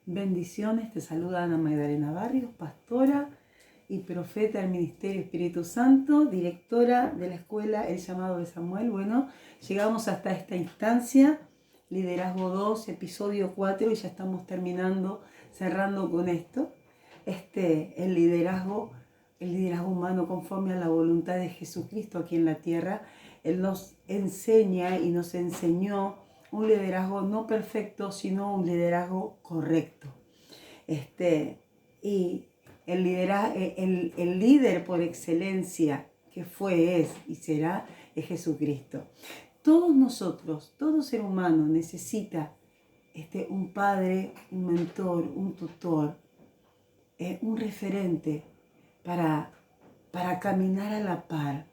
Bendiciones, te saluda Ana Magdalena Barrios, pastora y profeta del Ministerio Espíritu Santo, directora de la escuela El Llamado de Samuel. Bueno, llegamos hasta esta instancia, Liderazgo 2, episodio 4, y ya estamos cerrando con esto. El liderazgo humano conforme a la voluntad de Jesucristo aquí en la tierra. Él nos enseña y nos enseñó un liderazgo no perfecto, sino un liderazgo correcto. Y el líder por excelencia que fue, es y será, es Jesucristo. Todos nosotros, todo ser humano necesita un padre, un mentor, un tutor, un referente para caminar a la par.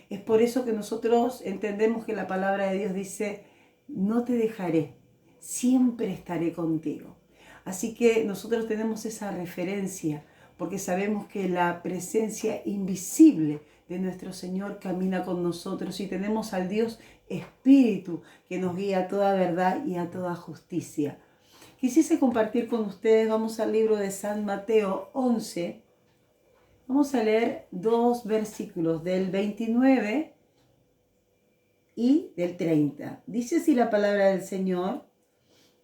Es por eso que nosotros entendemos que la palabra de Dios dice: no te dejaré, siempre estaré contigo. Así que nosotros tenemos esa referencia porque sabemos que la presencia invisible de nuestro Señor camina con nosotros y tenemos al Dios Espíritu que nos guía a toda verdad y a toda justicia. Quisiese compartir con ustedes, vamos al libro de San Mateo 11, vamos a leer 2 versículos del 29 y del 30. Dice así la palabra del Señor,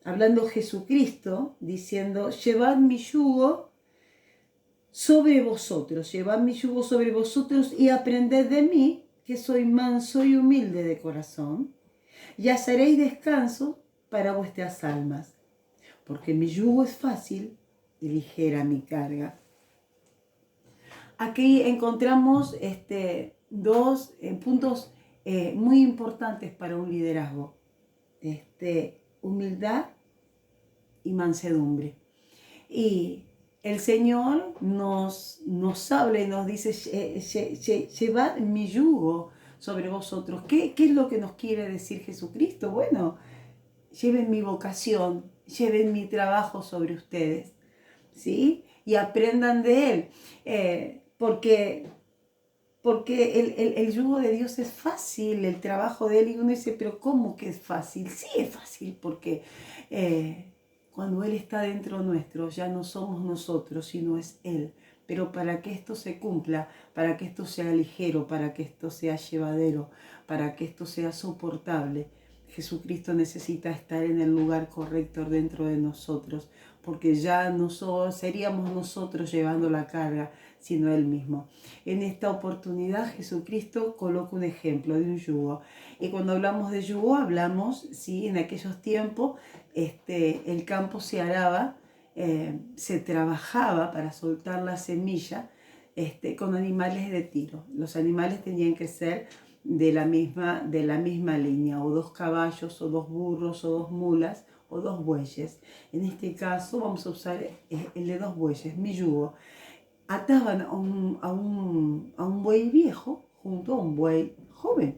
hablando Jesucristo, diciendo: llevad mi yugo sobre vosotros y aprended de mí, que soy manso y humilde de corazón, y hallaréis descanso para vuestras almas, porque mi yugo es fácil y ligera mi carga. Aquí encontramos dos puntos muy importantes para un liderazgo: humildad y mansedumbre. Y el Señor nos habla y nos dice: llevad mi yugo sobre vosotros. ¿Qué es lo que nos quiere decir Jesucristo? Bueno, lleven mi vocación, lleven mi trabajo sobre ustedes, ¿sí? Y aprendan de Él. Porque el yugo de Dios es fácil, el trabajo de Él, y uno dice: pero ¿cómo que es fácil? Sí, es fácil porque cuando Él está dentro nuestro ya no somos nosotros, sino es Él. Pero para que esto se cumpla, para que esto sea ligero, para que esto sea llevadero, para que esto sea soportable, Jesucristo necesita estar en el lugar correcto dentro de nosotros, porque ya no seríamos nosotros llevando la carga, sino Él mismo. En esta oportunidad Jesucristo coloca un ejemplo de un yugo. Y cuando hablamos de yugo, hablamos, ¿sí? En aquellos tiempos el campo se araba, se trabajaba para soltar la semilla con animales de tiro. Los animales tenían que ser de la misma línea, o 2 caballos, o 2 burros, o 2 mulas, o 2 bueyes. En este caso vamos a usar el de 2 bueyes, mi yugo. Ataban a un buey viejo junto a un buey joven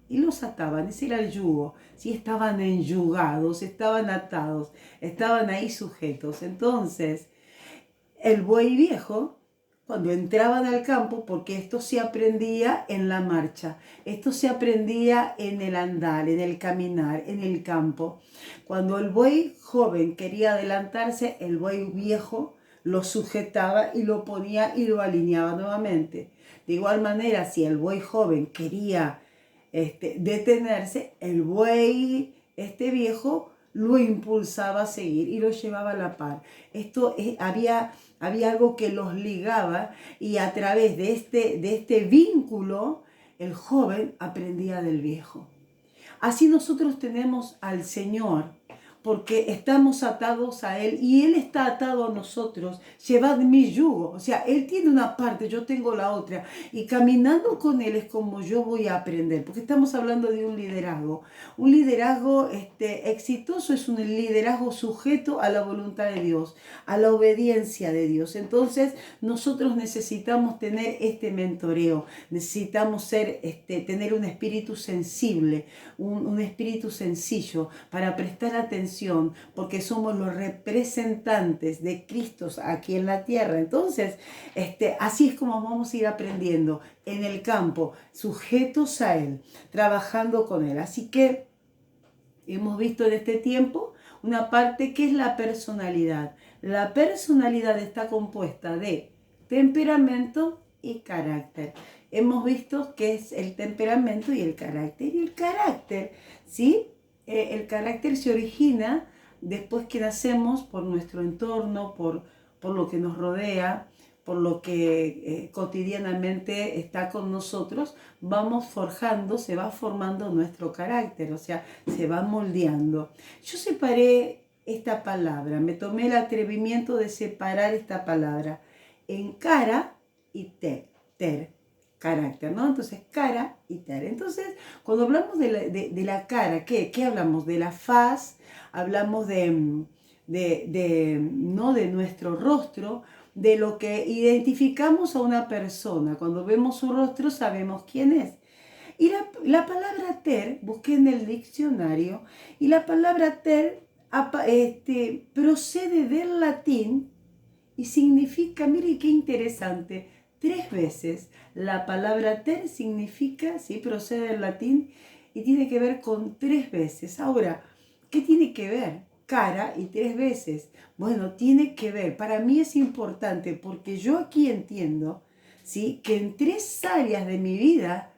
y los ataban, ese era el yugo. ¿Sí? Estaban enyugados, estaban atados, estaban ahí sujetos. Entonces el buey viejo, cuando entraban al campo, porque esto se aprendía en la marcha, esto se aprendía en el andar, en el caminar, en el campo. Cuando el buey joven quería adelantarse, el buey viejo lo sujetaba y lo ponía y lo alineaba nuevamente. De igual manera, si el buey joven quería detenerse, el buey viejo lo impulsaba a seguir y lo llevaba a la par. Había algo que los ligaba, y a través de este vínculo el joven aprendía del viejo. Así nosotros tenemos al Señor, porque estamos atados a Él y Él está atado a nosotros. Llevad mi yugo. O sea, Él tiene una parte, yo tengo la otra. Y caminando con Él es como yo voy a aprender, porque estamos hablando de un liderazgo. Un liderazgo exitoso es un liderazgo sujeto a la voluntad de Dios, a la obediencia de Dios. Entonces nosotros necesitamos tener este mentoreo, necesitamos tener un espíritu sensible, un espíritu sencillo para prestar atención, porque somos los representantes de Cristo aquí en la tierra. Entonces, así es como vamos a ir aprendiendo en el campo, sujetos a Él, trabajando con Él. Así que hemos visto en este tiempo una parte que es la personalidad. La personalidad está compuesta de temperamento y carácter. Hemos visto qué es el temperamento y el carácter. Y el carácter, ¿sí? El carácter se origina después que nacemos por nuestro entorno, por lo que nos rodea, por lo que cotidianamente está con nosotros, vamos forjando, se va formando nuestro carácter, o sea, se va moldeando. Yo separé esta palabra, me tomé el atrevimiento de separar esta palabra en cara y ter, carácter, ¿no? Entonces, cara y ter. Entonces, cuando hablamos de la cara, ¿qué hablamos? De la faz, hablamos ¿no? de nuestro rostro, de lo que identificamos a una persona. Cuando vemos su rostro sabemos quién es. Y la palabra ter, busqué en el diccionario, y la palabra ter procede del latín y significa, mire qué interesante, 3 veces. La palabra ter significa, sí, procede del latín y tiene que ver con 3 veces. Ahora, ¿qué tiene que ver? Cara y 3 veces. Bueno, tiene que ver. Para mí es importante porque yo aquí entiendo, ¿sí?, que en 3 áreas de mi vida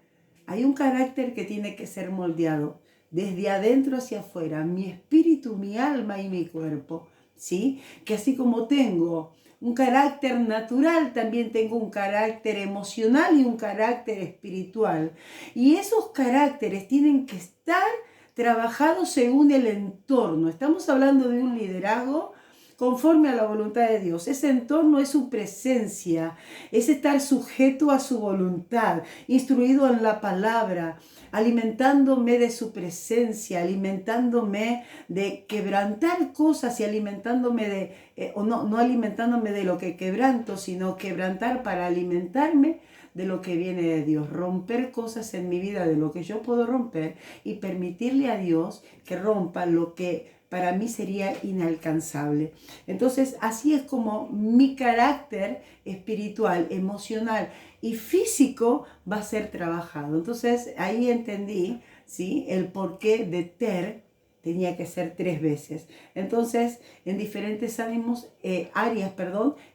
hay un carácter que tiene que ser moldeado desde adentro hacia afuera, mi espíritu, mi alma y mi cuerpo, ¿sí? Que así como tengo un carácter natural, también tengo un carácter emocional y un carácter espiritual. Y esos caracteres tienen que estar trabajados según el entorno. Estamos hablando de un liderazgo conforme a la voluntad de Dios. Ese entorno es su presencia, es estar sujeto a su voluntad, instruido en la palabra, alimentándome de su presencia, alimentándome de quebrantar cosas y alimentándome no alimentándome de lo que quebranto, sino quebrantar para alimentarme de lo que viene de Dios, romper cosas en mi vida de lo que yo puedo romper y permitirle a Dios que rompa lo que para mí sería inalcanzable. Entonces, así es como mi carácter espiritual, emocional y físico va a ser trabajado. Entonces, ahí entendí, ¿sí?, el porqué de ter tenía que ser 3 veces. Entonces, en diferentes áreas,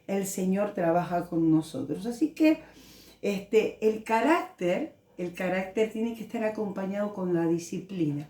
el Señor trabaja con nosotros. Así que el carácter tiene que estar acompañado con la disciplina.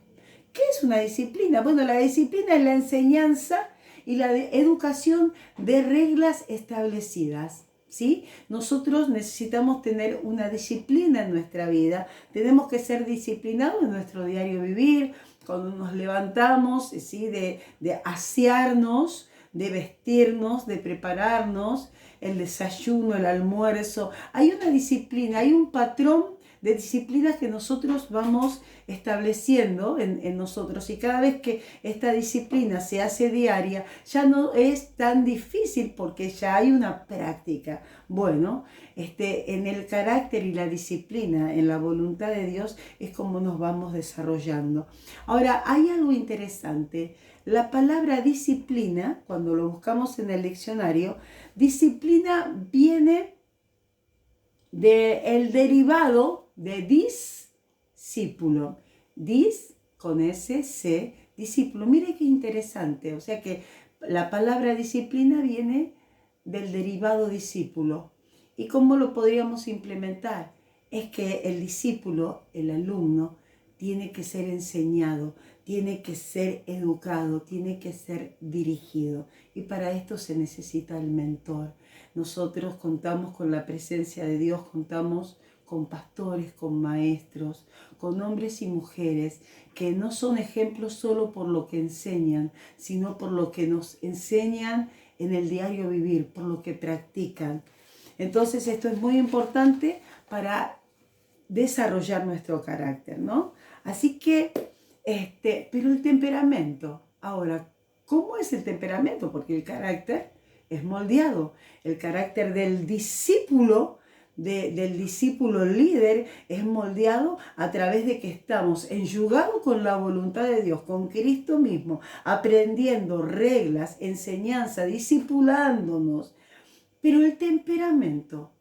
¿Qué es una disciplina? Bueno, la disciplina es la enseñanza y la educación de reglas establecidas, ¿sí? Nosotros necesitamos tener una disciplina en nuestra vida, tenemos que ser disciplinados en nuestro diario vivir, cuando nos levantamos, ¿sí?, de asearnos, de vestirnos, de prepararnos, el desayuno, el almuerzo. Hay una disciplina, hay un patrón de disciplinas que nosotros vamos estableciendo en nosotros, y cada vez que esta disciplina se hace diaria ya no es tan difícil porque ya hay una práctica. Bueno, en el carácter y la disciplina, en la voluntad de Dios, es como nos vamos desarrollando. Ahora, hay algo interesante. La palabra disciplina, cuando lo buscamos en el diccionario, disciplina viene del derivado de discípulo. Dis con S-C, discípulo. Mire qué interesante. O sea que la palabra disciplina viene del derivado discípulo. ¿Y cómo lo podríamos implementar? Es que el discípulo, el alumno, tiene que ser enseñado, tiene que ser educado, tiene que ser dirigido. Y para esto se necesita el mentor. Nosotros contamos con la presencia de Dios, contamos con pastores, con maestros, con hombres y mujeres que no son ejemplos solo por lo que enseñan, sino por lo que nos enseñan en el diario vivir, por lo que practican. Entonces esto es muy importante para desarrollar nuestro carácter, ¿no? Así que, pero el temperamento, ahora, ¿cómo es el temperamento? Porque el carácter es moldeado. El carácter del discípulo, del discípulo líder, es moldeado a través de que estamos enyugados con la voluntad de Dios, con Cristo mismo, aprendiendo reglas, enseñanza, discipulándonos. Pero el temperamento,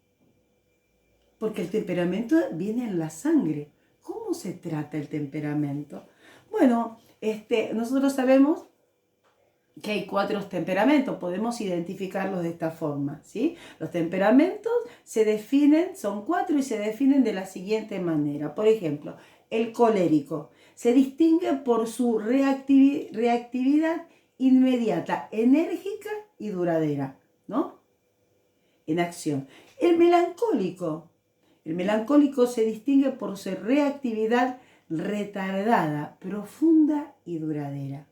porque el temperamento viene en la sangre. ¿Cómo se trata el temperamento? Bueno, nosotros sabemos que hay 4 temperamentos, podemos identificarlos de esta forma, ¿sí? Los temperamentos se definen, son 4 y se definen de la siguiente manera. Por ejemplo, el colérico se distingue por su reactividad inmediata, enérgica y duradera, ¿no? En acción. El melancólico se distingue por su reactividad retardada, profunda y duradera.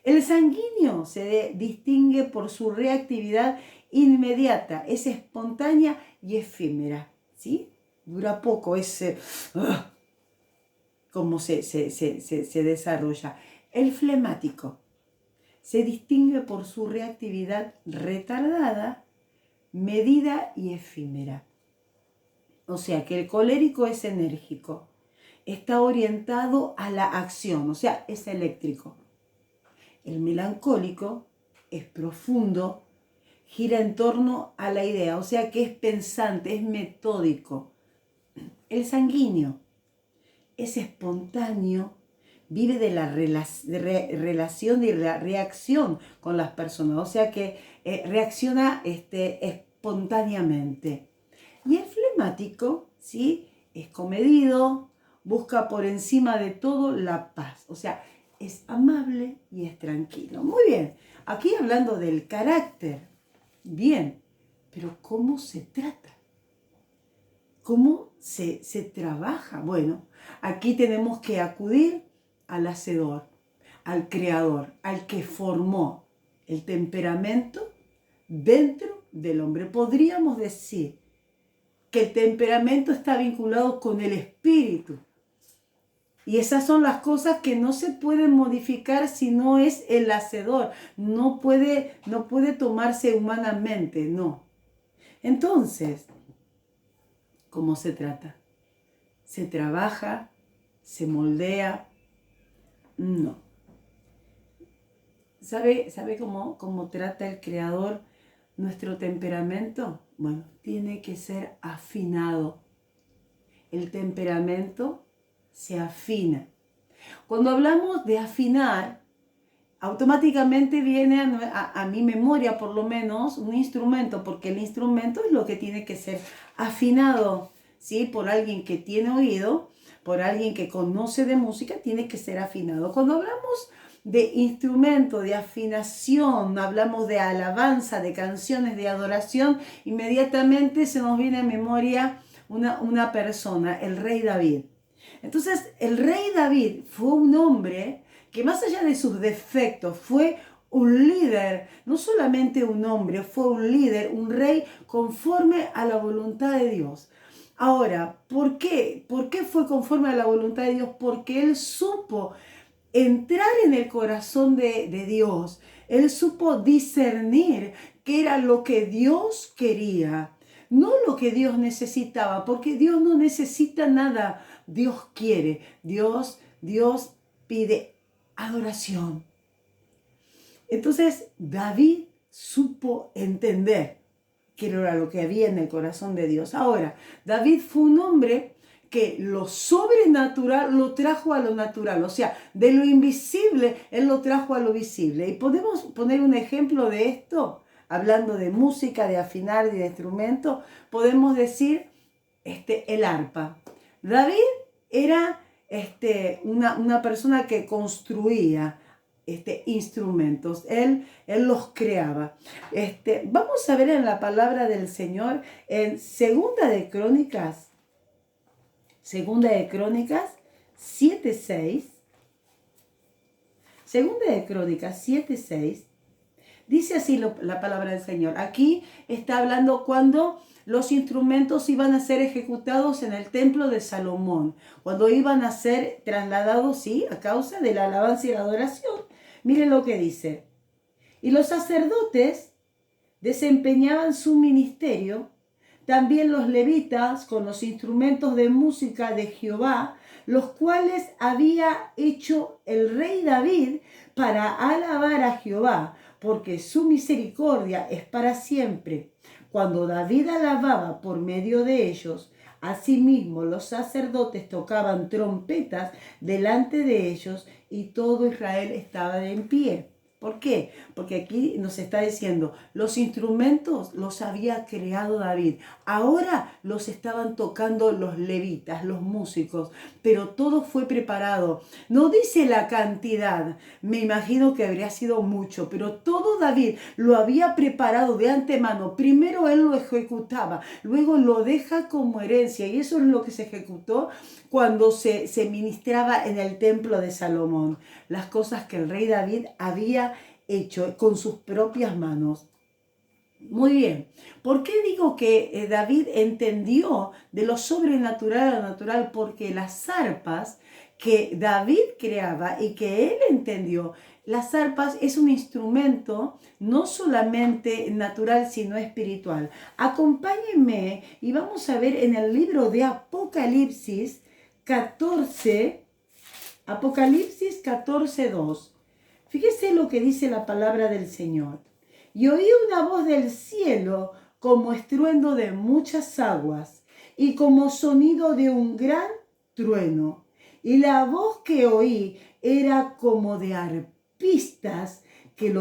El sanguíneo se distingue por su reactividad inmediata, es espontánea y efímera, ¿sí? Dura poco, es como se desarrolla. El flemático se distingue por su reactividad retardada, medida y efímera. O sea que el colérico es enérgico, está orientado a la acción, o sea, es eléctrico. El melancólico es profundo, gira en torno a la idea, o sea que es pensante, es metódico. El sanguíneo es espontáneo, vive de la relación y la reacción con las personas, o sea que reacciona espontáneamente. Y el flemático, ¿sí? Es comedido, busca por encima de todo la paz, o sea, es amable y es tranquilo. Muy bien, aquí hablando del carácter, bien, pero ¿cómo se trata? ¿Cómo se trabaja? Bueno, aquí tenemos que acudir al hacedor, al creador, al que formó el temperamento dentro del hombre. Podríamos decir que el temperamento está vinculado con el espíritu. Y esas son las cosas que no se pueden modificar si no es el hacedor. No puede tomarse humanamente, no. Entonces, ¿cómo se trata? ¿Se trabaja? ¿Se moldea? No. ¿Sabe cómo trata el Creador nuestro temperamento? Bueno, tiene que ser afinado. El temperamento se afina. Cuando hablamos de afinar, automáticamente viene a mi memoria por lo menos un instrumento, porque el instrumento es lo que tiene que ser afinado, ¿sí? Por alguien que tiene oído, por alguien que conoce de música, tiene que ser afinado. Cuando hablamos de instrumento, de afinación, hablamos de alabanza, de canciones de adoración, inmediatamente se nos viene a memoria una persona, el rey David. Entonces, el rey David fue un hombre que más allá de sus defectos fue un líder, no solamente un hombre, fue un líder, un rey conforme a la voluntad de Dios. Ahora, ¿por qué? ¿Por qué fue conforme a la voluntad de Dios? Porque él supo entrar en el corazón de Dios. Él supo discernir qué era lo que Dios quería, no lo que Dios necesitaba, porque Dios no necesita nada. Dios quiere, Dios pide adoración. Entonces David supo entender qué era lo que había en el corazón de Dios. Ahora, David fue un hombre que lo sobrenatural lo trajo a lo natural, o sea, de lo invisible él lo trajo a lo visible. Y podemos poner un ejemplo de esto, hablando de música, de afinar, de instrumento, podemos decir el arpa. David era una persona que construía instrumentos, él los creaba. Vamos a ver en la palabra del Señor en Segunda de Crónicas 7:6. Segunda de Crónicas 7:6. Dice así la palabra del Señor. Aquí está hablando cuando los instrumentos iban a ser ejecutados en el templo de Salomón, cuando iban a ser trasladados, sí, a causa de la alabanza y la adoración. Miren lo que dice. Y los sacerdotes desempeñaban su ministerio, también los levitas con los instrumentos de música de Jehová, los cuales había hecho el rey David para alabar a Jehová, porque su misericordia es para siempre. Cuando David alababa por medio de ellos, asimismo los sacerdotes tocaban trompetas delante de ellos y todo Israel estaba en pie. ¿Por qué? Porque aquí nos está diciendo, los instrumentos los había creado David. Ahora los estaban tocando los levitas, los músicos, pero todo fue preparado. No dice la cantidad, me imagino que habría sido mucho, pero todo David lo había preparado de antemano. Primero él lo ejecutaba, luego lo deja como herencia, y eso es lo que se ejecutó cuando se ministraba en el templo de Salomón. Las cosas que el rey David había hecho con sus propias manos. Muy bien. ¿Por qué digo que David entendió de lo sobrenatural a lo natural? Porque las arpas que David creaba y que él entendió, las arpas es un instrumento no solamente natural, sino espiritual. Acompáñenme y vamos a ver en el libro de Apocalipsis 14, Apocalipsis 14:2. Fíjese lo que dice la palabra del Señor. Y oí una voz del cielo como estruendo de muchas aguas y como sonido de un gran trueno. Y la voz que oí era como de arpistas que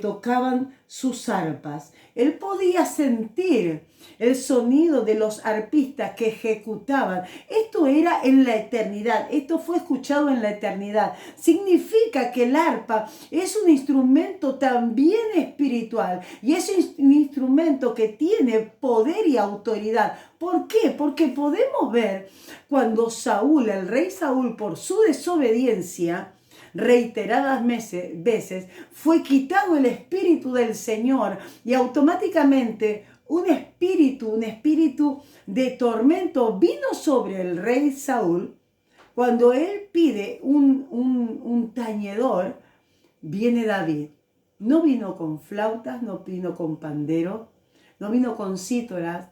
tocaban sus arpas. Él podía sentir el sonido de los arpistas que ejecutaban. Esto era en la eternidad, esto fue escuchado en la eternidad. Significa que el arpa es un instrumento también espiritual y es un instrumento que tiene poder y autoridad. ¿Por qué? Porque podemos ver cuando Saúl, el rey Saúl, por su desobediencia, reiteradas veces, fue quitado el espíritu del Señor y automáticamente un espíritu de tormento vino sobre el rey Saúl. Cuando él pide un tañedor, viene David. No vino con flautas, no vino con pandero, no vino con cítara,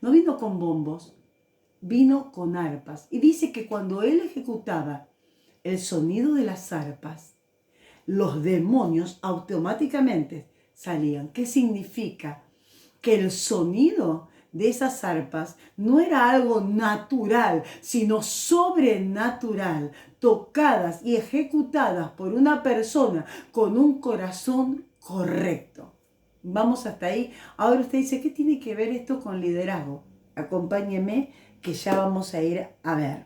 no vino con bombos, vino con arpas. Y dice que cuando él ejecutaba el sonido de las arpas, los demonios automáticamente salían. ¿Qué significa? Que el sonido de esas arpas no era algo natural, sino sobrenatural, tocadas y ejecutadas por una persona con un corazón correcto. Vamos hasta ahí. Ahora usted dice, ¿qué tiene que ver esto con liderazgo? Acompáñeme que ya vamos a ir a ver.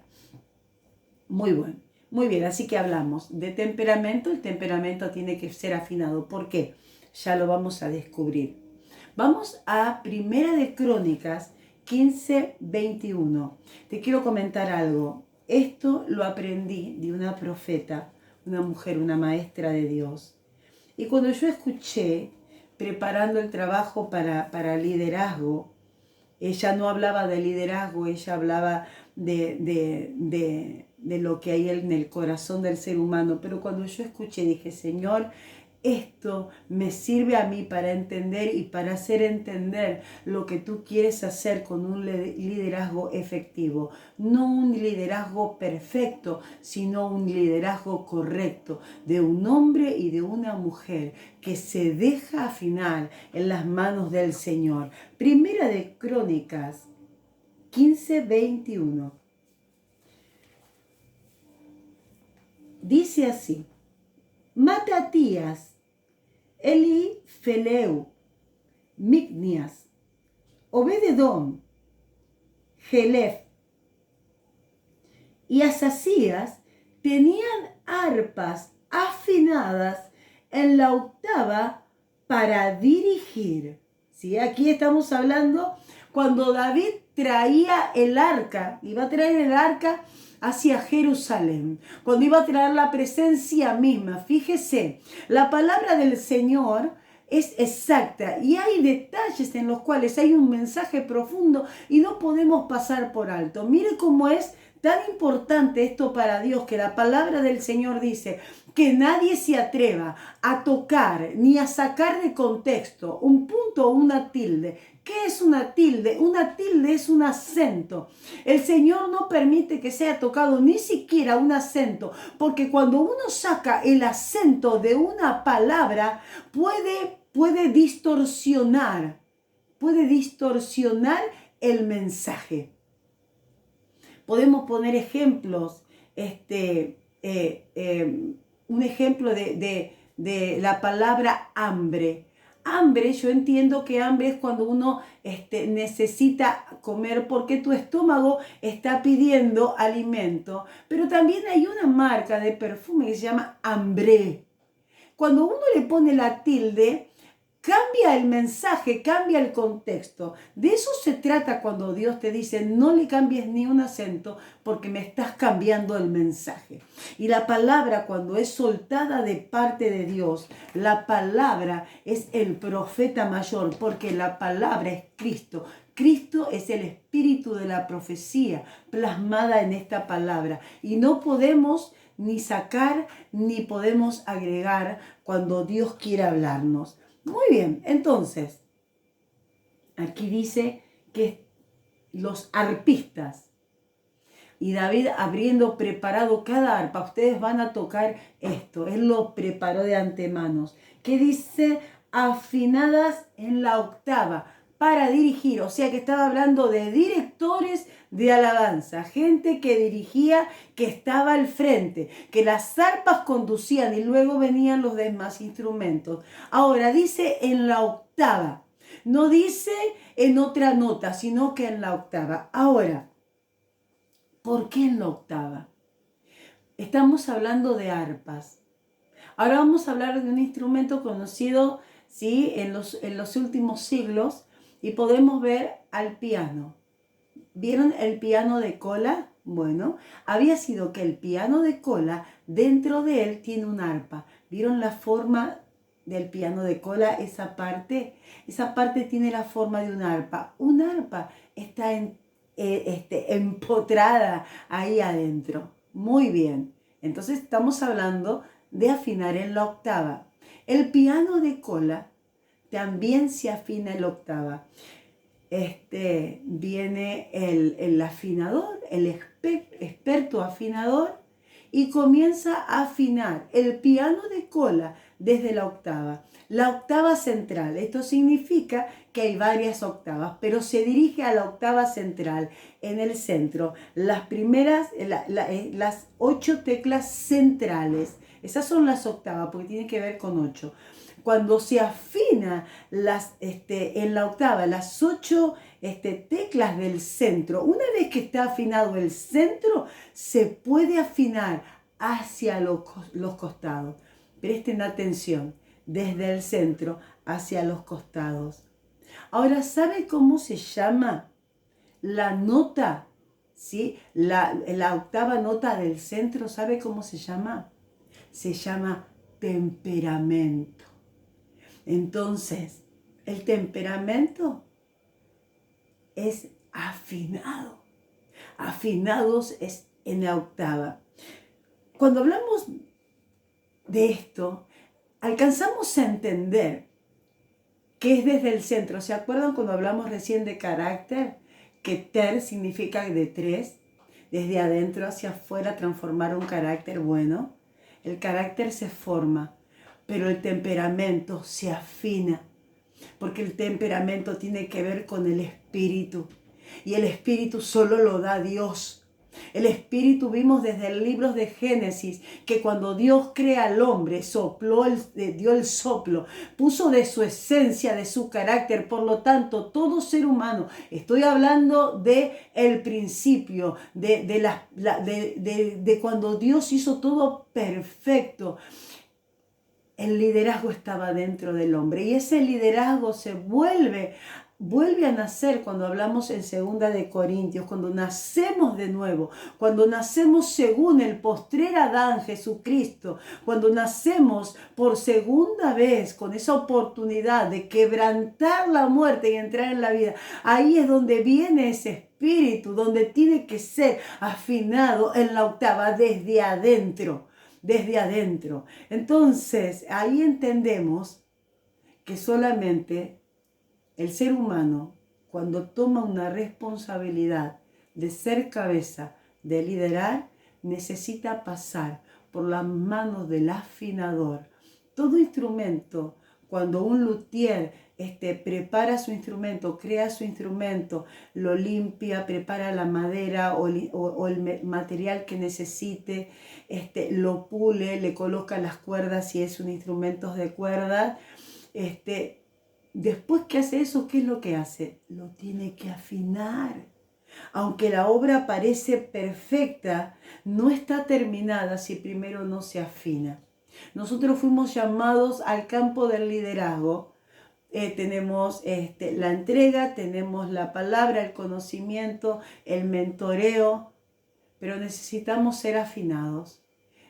Muy bueno. Muy bien, así que hablamos de temperamento. El temperamento tiene que ser afinado. ¿Por qué? Ya lo vamos a descubrir. Vamos a Primera de Crónicas 15:21. Te quiero comentar algo. Esto lo aprendí de una profeta, una mujer, una maestra de Dios. Y cuando yo escuché, preparando el trabajo para liderazgo, ella no hablaba de liderazgo, ella hablaba de lo que hay en el corazón del ser humano. Pero cuando yo escuché, dije, Señor, esto me sirve a mí para entender y para hacer entender lo que tú quieres hacer con un liderazgo efectivo. No un liderazgo perfecto, sino un liderazgo correcto de un hombre y de una mujer que se deja afinar en las manos del Señor. Primera de Crónicas 15:21. Dice así: Matatías, Elifeleu, Micnias, Obededón, Gelef y Asasías tenían arpas afinadas en la octava para dirigir. ¿Sí? Aquí estamos hablando cuando David traía el arca, iba a traer el arca hacia Jerusalén, cuando iba a traer la presencia misma. Fíjese, la palabra del Señor es exacta y hay detalles en los cuales hay un mensaje profundo y no podemos pasar por alto. Mire cómo es tan importante esto para Dios, que la palabra del Señor dice que nadie se atreva a tocar ni a sacar de contexto un punto o una tilde. ¿Qué es una tilde? Una tilde es un acento. El Señor no permite que sea tocado ni siquiera un acento, porque cuando uno saca el acento de una palabra, puede distorsionar el mensaje. Podemos poner ejemplos, un ejemplo de la palabra hambre. Hambre, yo entiendo que hambre es cuando uno necesita comer porque tu estómago está pidiendo alimento. Pero también hay una marca de perfume que se llama Ambré. Cuando uno le pone la tilde, cambia el mensaje, cambia el contexto. De eso se trata cuando Dios te dice, no le cambies ni un acento porque me estás cambiando el mensaje. Y la palabra cuando es soltada de parte de Dios, la palabra es el profeta mayor porque la palabra es Cristo. Cristo es el espíritu de la profecía plasmada en esta palabra. Y no podemos ni sacar ni podemos agregar cuando Dios quiere hablarnos. Muy bien, entonces, aquí dice que los arpistas y David habiendo preparado cada arpa, ustedes van a tocar esto, él lo preparó de antemano, que dice afinadas en la octava para dirigir, o sea que estaba hablando de directores de alabanza, gente que dirigía, que estaba al frente, que las arpas conducían y luego venían los demás instrumentos. Ahora dice en la octava, no dice en otra nota, sino que en la octava. Ahora, ¿por qué en la octava? Estamos hablando de arpas. Ahora vamos a hablar de un instrumento conocido, ¿sí?, en los últimos siglos y podemos ver al piano. ¿Vieron el piano de cola? Bueno, había sido que el piano de cola, dentro de él tiene un arpa. ¿Vieron la forma del piano de cola? Esa parte tiene la forma de un arpa. Un arpa está empotrada ahí adentro. Muy bien. Entonces estamos hablando de afinar en la octava. El piano de cola también se afina en la octava. Viene el afinador, el experto afinador, y comienza a afinar el piano de cola desde la octava central. Esto significa que hay varias octavas, pero se dirige a la octava central, en el centro. Las primeras, las 8 teclas centrales, esas son las octavas, porque tienen que ver con 8. Cuando se afina en la octava, las 8 teclas del centro, una vez que está afinado el centro, se puede afinar hacia los costados. Presten atención, desde el centro hacia los costados. Ahora, ¿sabe cómo se llama la nota? ¿Sí? La octava nota del centro, ¿sabe cómo se llama? Se llama temperamento. Entonces, el temperamento es afinado. Afinados es en la octava. Cuando hablamos de esto, alcanzamos a entender que es desde el centro. ¿Se acuerdan cuando hablamos recién de carácter? Que ter significa de 3, desde adentro hacia afuera transformar un carácter bueno. El carácter se forma, pero el temperamento se afina, porque el temperamento tiene que ver con el espíritu, y el espíritu solo lo da Dios. El espíritu, vimos desde el libro de Génesis, que cuando Dios crea al hombre, dio el soplo, puso de su esencia, de su carácter. Por lo tanto, todo ser humano, estoy hablando de el principio, de cuando Dios hizo todo perfecto. El liderazgo estaba dentro del hombre, y ese liderazgo se vuelve a nacer cuando hablamos en 2 de Corintios, cuando nacemos de nuevo, cuando nacemos según el postrer Adán, Jesucristo, cuando nacemos por segunda vez con esa oportunidad de quebrantar la muerte y entrar en la vida. Ahí es donde viene ese espíritu, donde tiene que ser afinado en la octava desde adentro. Desde adentro. Entonces, ahí entendemos que solamente el ser humano, cuando toma una responsabilidad de ser cabeza, de liderar, necesita pasar por las manos del afinador. Todo instrumento cuando un luthier prepara su instrumento, crea su instrumento, lo limpia, prepara la madera o el material que necesite, lo pule, le coloca las cuerdas si es un instrumento de cuerda. Después que hace eso, ¿qué es lo que hace? Lo tiene que afinar. Aunque la obra parece perfecta, no está terminada si primero no se afina. Nosotros fuimos llamados al campo del liderazgo. Tenemos la entrega, tenemos la palabra, el conocimiento, el mentoreo, pero necesitamos ser afinados.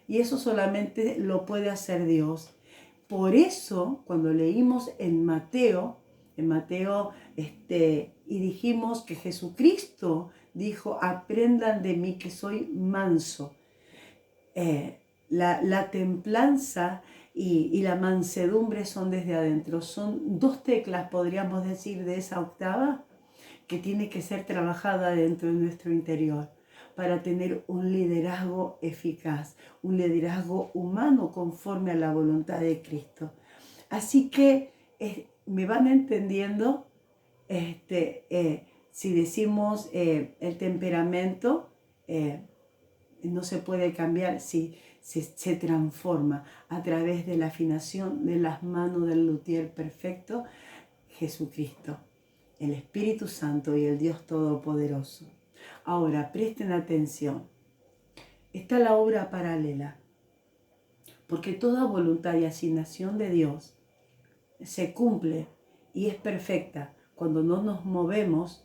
Y eso solamente lo puede hacer Dios. Por eso, cuando leímos en Mateo, y dijimos que Jesucristo dijo, aprendan de mí que soy manso. La templanza y la mansedumbre son desde adentro. Son dos teclas, podríamos decir, de esa octava que tiene que ser trabajada dentro de nuestro interior para tener un liderazgo eficaz, un liderazgo humano conforme a la voluntad de Cristo. Así que me van entendiendo. Si decimos el temperamento, no se puede cambiar si se transforma a través de la afinación de las manos del luthier perfecto, Jesucristo, el Espíritu Santo y el Dios Todopoderoso. Ahora, presten atención. Está la obra paralela, porque toda voluntad y asignación de Dios se cumple y es perfecta cuando no nos movemos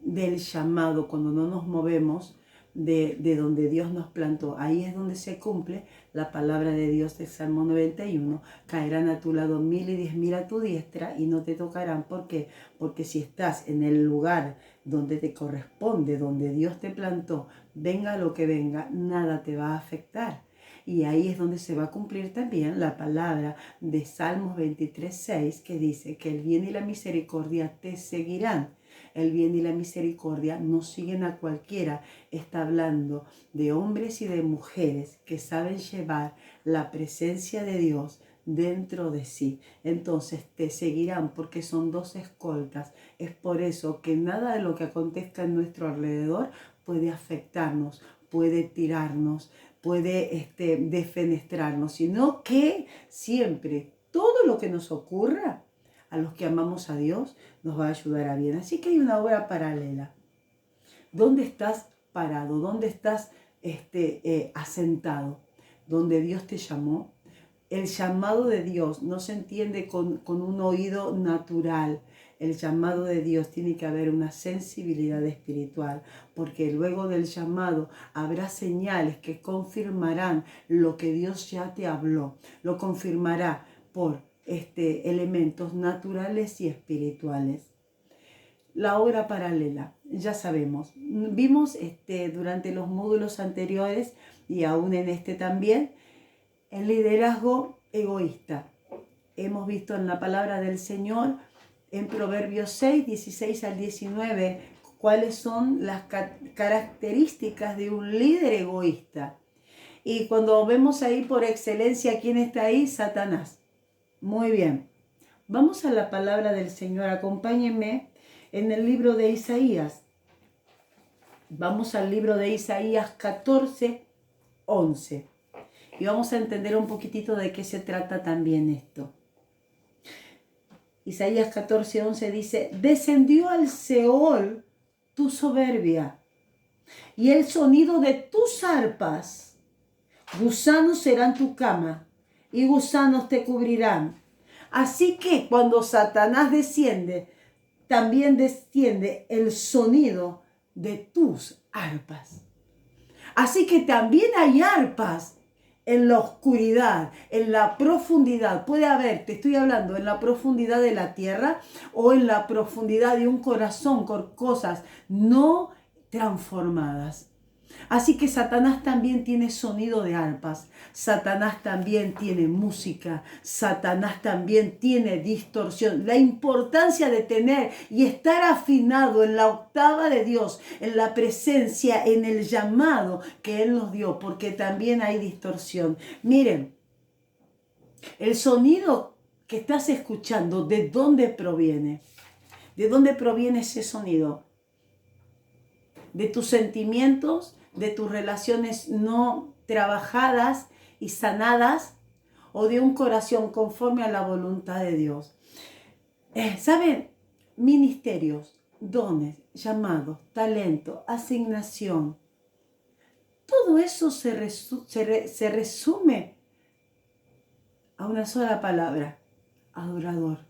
del llamado, cuando no nos movemos de donde Dios nos plantó. Ahí es donde se cumple la palabra de Dios del Salmo 91. Caerán a tu lado 1000 y 10.000 a tu diestra y no te tocarán. ¿Por qué? Porque si estás en el lugar donde te corresponde, donde Dios te plantó, venga lo que venga, nada te va a afectar. Y ahí es donde se va a cumplir también la palabra de Salmos 23:6, que dice que el bien y la misericordia te seguirán. El bien y la misericordia no siguen a cualquiera. Está hablando de hombres y de mujeres que saben llevar la presencia de Dios dentro de sí. Entonces te seguirán porque son dos escoltas. Es por eso que nada de lo que acontezca en nuestro alrededor puede afectarnos, puede tirarnos, puede defenestrarnos, sino que siempre todo lo que nos ocurra a los que amamos a Dios nos va a ayudar a bien. Así que hay una obra paralela. ¿Dónde estás parado? ¿Dónde estás asentado? ¿Dónde Dios te llamó? El llamado de Dios no se entiende con un oído natural. El llamado de Dios tiene que haber una sensibilidad espiritual, porque luego del llamado habrá señales que confirmarán lo que Dios ya te habló. Lo confirmará por elementos naturales y espirituales. La obra paralela, ya sabemos. Vimos durante los módulos anteriores y aún en también, el liderazgo egoísta. Hemos visto en la palabra del Señor, en Proverbios 6, 16 al 19, cuáles son las características de un líder egoísta. Y cuando vemos ahí por excelencia, ¿quién está ahí? Satanás. Muy bien. Vamos a la palabra del Señor. Acompáñenme en el libro de Isaías. Vamos al libro de Isaías 14, 11. Y vamos a entender un poquitito de qué se trata también esto. Isaías 14, 11 dice, descendió al Seol tu soberbia y el sonido de tus arpas. Gusanos serán tu cama y gusanos te cubrirán. Así que cuando Satanás desciende, también desciende el sonido de tus arpas. Así que también hay arpas en la oscuridad, en la profundidad. Puede haber, te estoy hablando, en la profundidad de la tierra o en la profundidad de un corazón con cosas no transformadas. Así que Satanás también tiene sonido de arpas, Satanás también tiene música, Satanás también tiene distorsión. La importancia de tener y estar afinado en la octava de Dios, en la presencia, en el llamado que Él nos dio, porque también hay distorsión. Miren, el sonido que estás escuchando, ¿de dónde proviene? ¿De dónde proviene ese sonido? ¿De tus sentimientos, de tus relaciones no trabajadas y sanadas, o de un corazón conforme a la voluntad de Dios? ¿Saben? Ministerios, dones, llamados, talento, asignación. Todo eso se resume a una sola palabra: adorador.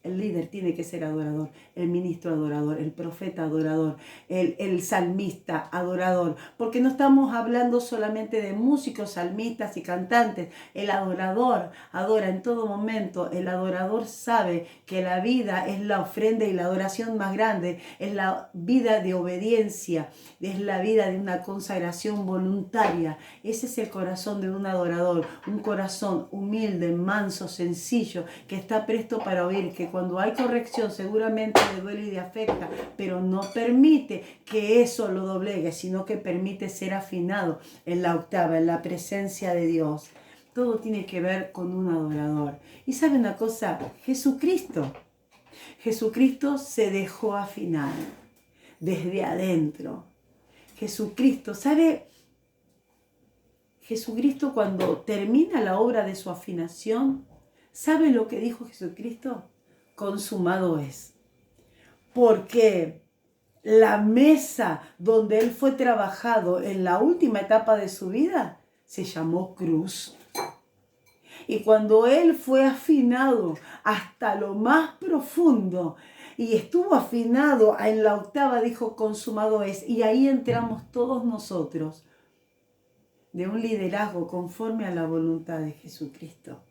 El líder tiene que ser adorador, el ministro adorador, el profeta adorador, el salmista adorador. Porque no estamos hablando solamente de músicos, salmistas y cantantes. El adorador adora en todo momento. El adorador sabe que la vida es la ofrenda y la adoración más grande. Es la vida de obediencia, es la vida de una consagración voluntaria. Ese es el corazón de un adorador, un corazón humilde, manso, sencillo, que está presto para oír, que cuando hay corrección seguramente le duele y le afecta, pero no permite que eso lo doblegue, sino que permite ser afinado en la octava, en la presencia de Dios. Todo tiene que ver con un adorador. Y ¿sabe una cosa? Jesucristo se dejó afinar desde adentro. Jesucristo, ¿sabe? Jesucristo, cuando termina la obra de su afinación, ¿sabe lo que dijo Jesucristo? Consumado es. Porque la mesa donde Él fue trabajado en la última etapa de su vida se llamó cruz. Y cuando Él fue afinado hasta lo más profundo y estuvo afinado en la octava, dijo consumado es. Y ahí entramos todos nosotros, de un liderazgo conforme a la voluntad de Jesucristo.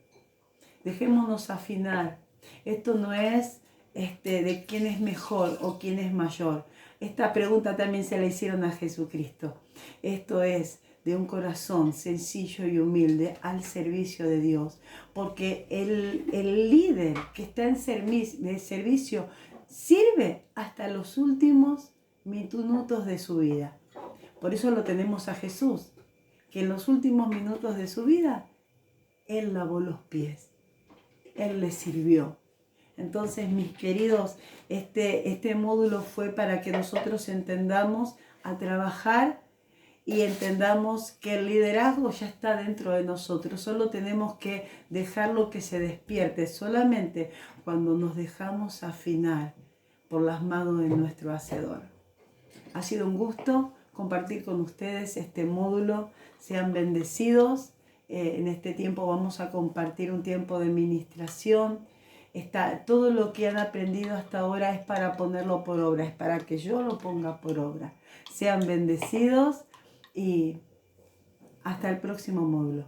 Dejémonos afinar. Esto no es de quién es mejor o quién es mayor. Esta pregunta también se la hicieron a Jesucristo. Esto es de un corazón sencillo y humilde al servicio de Dios. Porque el líder que está en servicio sirve hasta los últimos minutos de su vida. Por eso lo tenemos a Jesús, que en los últimos minutos de su vida, Él lavó los pies. Él le sirvió. Entonces, mis queridos, este módulo fue para que nosotros entendamos a trabajar y entendamos que el liderazgo ya está dentro de nosotros. Solo tenemos que dejarlo que se despierte. Solamente cuando nos dejamos afinar por las manos de nuestro Hacedor. Ha sido un gusto compartir con ustedes este módulo. Sean bendecidos. En este tiempo vamos a compartir un tiempo de ministración. Todo lo que han aprendido hasta ahora es para ponerlo por obra, es para que yo lo ponga por obra. Sean bendecidos y hasta el próximo módulo.